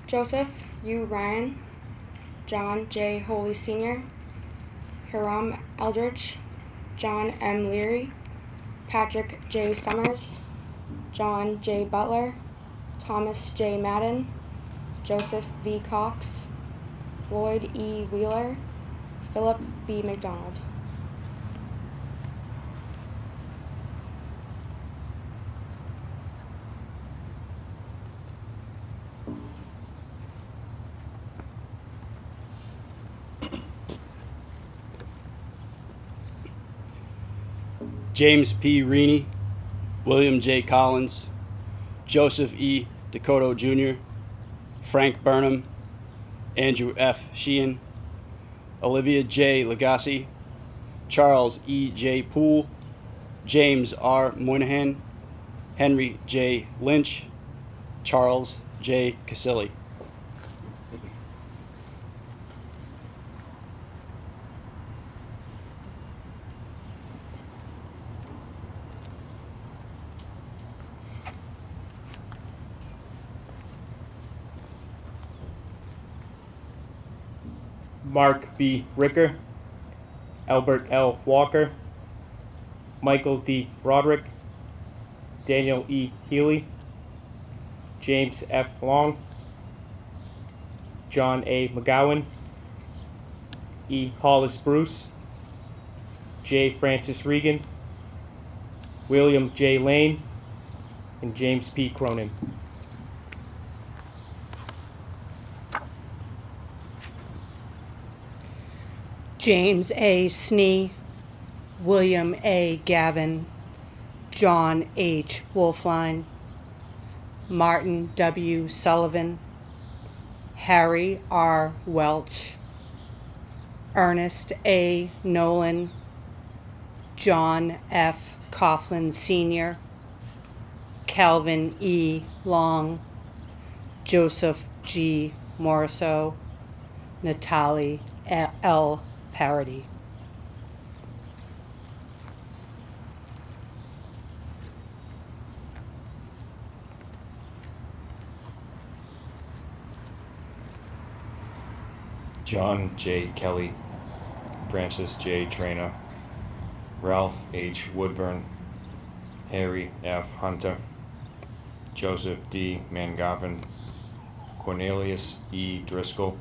Joseph U. Ryan, John J. Holy Sr., Hiram Eldridge, John M. Leary, Patrick J. Summers, John J. Butler, Thomas J. Madden, Joseph V. Cox, Floyd E. Wheeler, Philip B. McDonald. James P. Reaney, William J. Collins, Joseph E. Dakota Jr., Frank Burnham, Andrew F. Sheehan, Olivia J. Lagasse, Charles E. J. Poole, James R. Moynihan, Henry J. Lynch, Charles J. Casilli. Mark B. Ricker, Albert L. Walker, Michael D. Roderick, Daniel E. Healy, James F. Long, John A. McGowan, E. Hollis Bruce, J. Francis Regan, William J. Lane, and James P. Cronin. James A. Snee, William A. Gavin, John H. Wolfline, Martin W. Sullivan, Harry R. Welch, Ernest A. Nolan, John F. Coughlin Sr., Calvin E. Long, Joseph G. Morriso, Natalie L. Parody. John J. Kelly, Francis J. Trainer, Ralph H. Woodburn, Harry F. Hunter, Joseph D. Mangoppin, Cornelius E. Driscoll,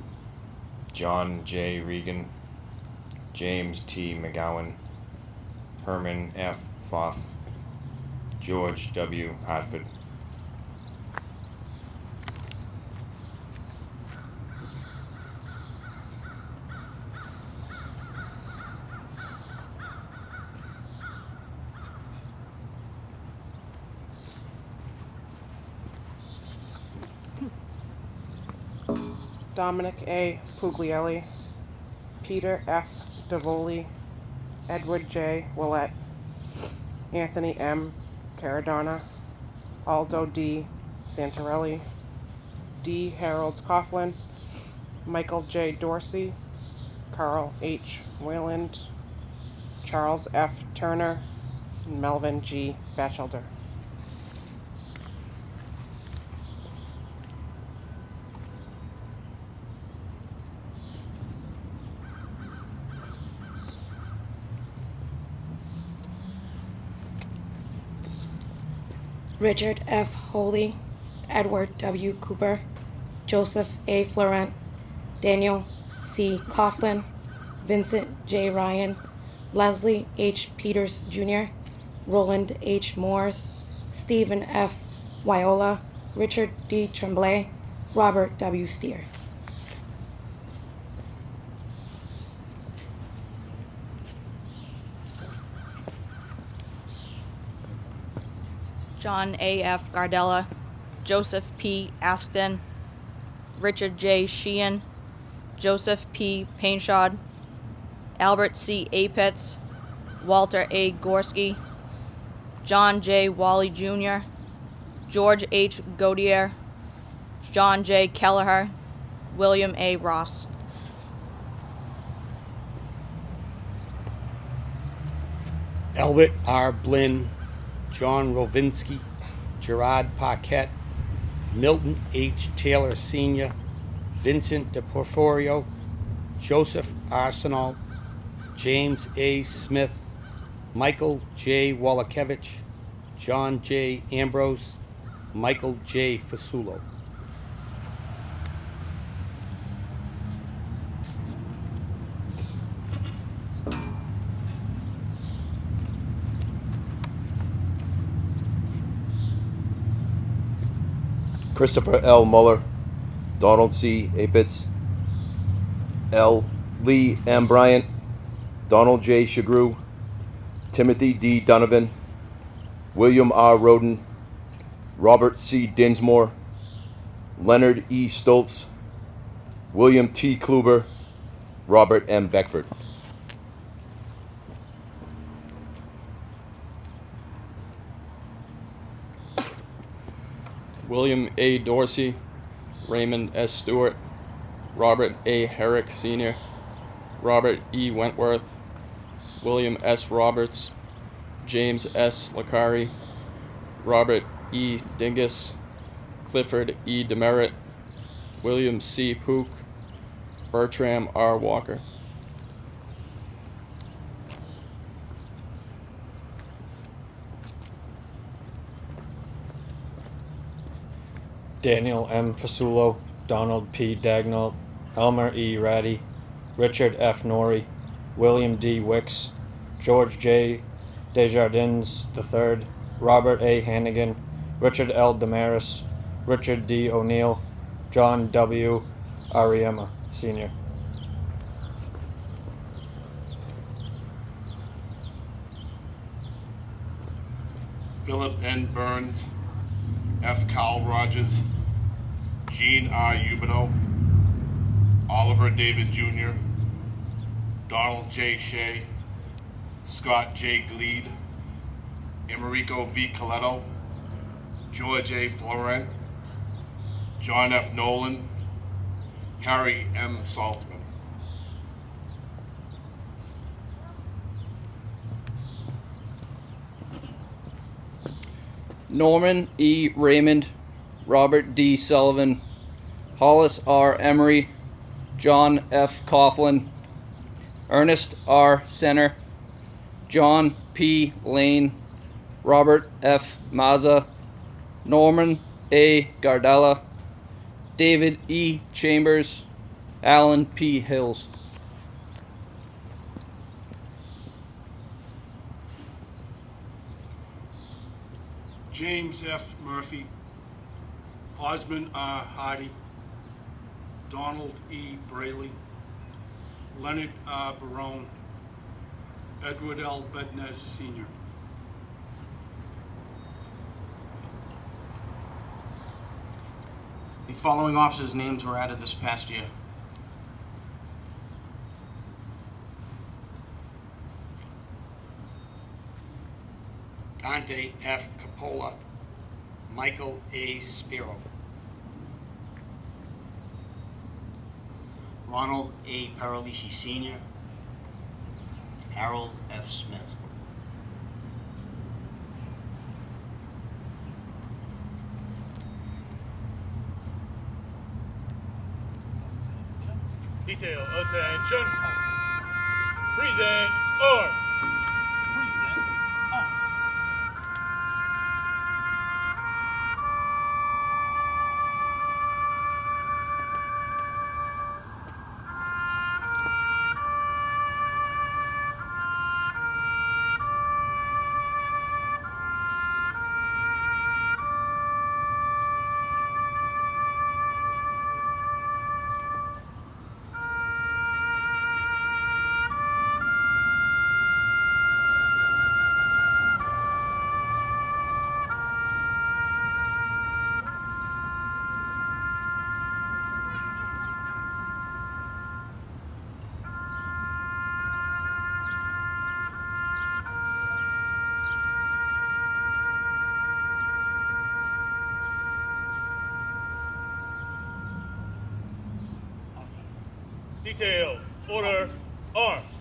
John J. Regan, James T. McGowan, Herman F. Foth, George W. Hartford. Dominic A. Puglielli, Peter F. Davoli, Edward J. Willett, Anthony M. Caradonna, Aldo D. Santarelli, D. Harold Coughlin, Michael J. Dorsey, Carl H. Wayland, Charles F. Turner, and Melvin G. Batchelder. Richard F. Holy, Edward W. Cooper, Joseph A. Florent, Daniel C. Coughlin, Vincent J. Ryan, Leslie H. Peters Jr., Roland H. Moores, Stephen F. Wyola, Richard D. Tremblay, Robert W. Steer. John A. F. Gardella, Joseph P. Askden, Richard J. Sheehan, Joseph P. Painshod, Albert C. Apetz, Walter A. Gorski, John J. Wally Jr., George H. Godier, John J. Kelleher, William A. Ross. Albert R. Blinn, John Rovinsky, Gerard Paquette, Milton H. Taylor Sr., Vincent De Porforio, Joseph Arsenal, James A. Smith, Michael J. Wallakevich, John J. Ambrose, Michael J. Fasulo. Christopher L. Muller, Donald C. Apitz, Lee M. Bryant, Donald J. Shagru, Timothy D. Donovan, William R. Roden, Robert C. Dinsmore, Leonard E. Stoltz, William T. Kluber, Robert M. Beckford. William A. Dorsey, Raymond S. Stewart, Robert A. Herrick Sr., Robert E. Wentworth, William S. Roberts, James S. Lacari, Robert E. Dingus, Clifford E. Demerit, William C. Pook, Bertram R. Walker. Daniel M. Fasulo, Donald P. Dagnall, Elmer E. Ratty, Richard F. Norrie, William D. Wicks, George J. Desjardins III, Robert A. Hannigan, Richard L. Damaris, Richard D. O'Neill, John W. Ariema, Sr. Philip N. Burns, F. Carl Rogers, Gene R. Huberto, Oliver David Jr., Donald J. Shea, Scott J. Gleed, Americo V. Coletto, George A. Florent, John F. Nolan, Harry M. Saltzman. Norman E. Raymond, Robert D. Sullivan, Hollis R. Emery, John F. Coughlin, Ernest R. Senner, John P. Lane, Robert F. Mazza, Norman A. Gardella, David E. Chambers, Alan P. Hills. James F. Murphy, Osmond R. Hardy, Donald E. Braley, Leonard R. Barone, Edward L. Bednez Sr. The following officers' names were added this past year: Dante F. Capola, Michael A. Spiro, Ronald A. Paralisi Sr., Harold F. Smith. Detail, attention. Present arms. Detail, order, arms.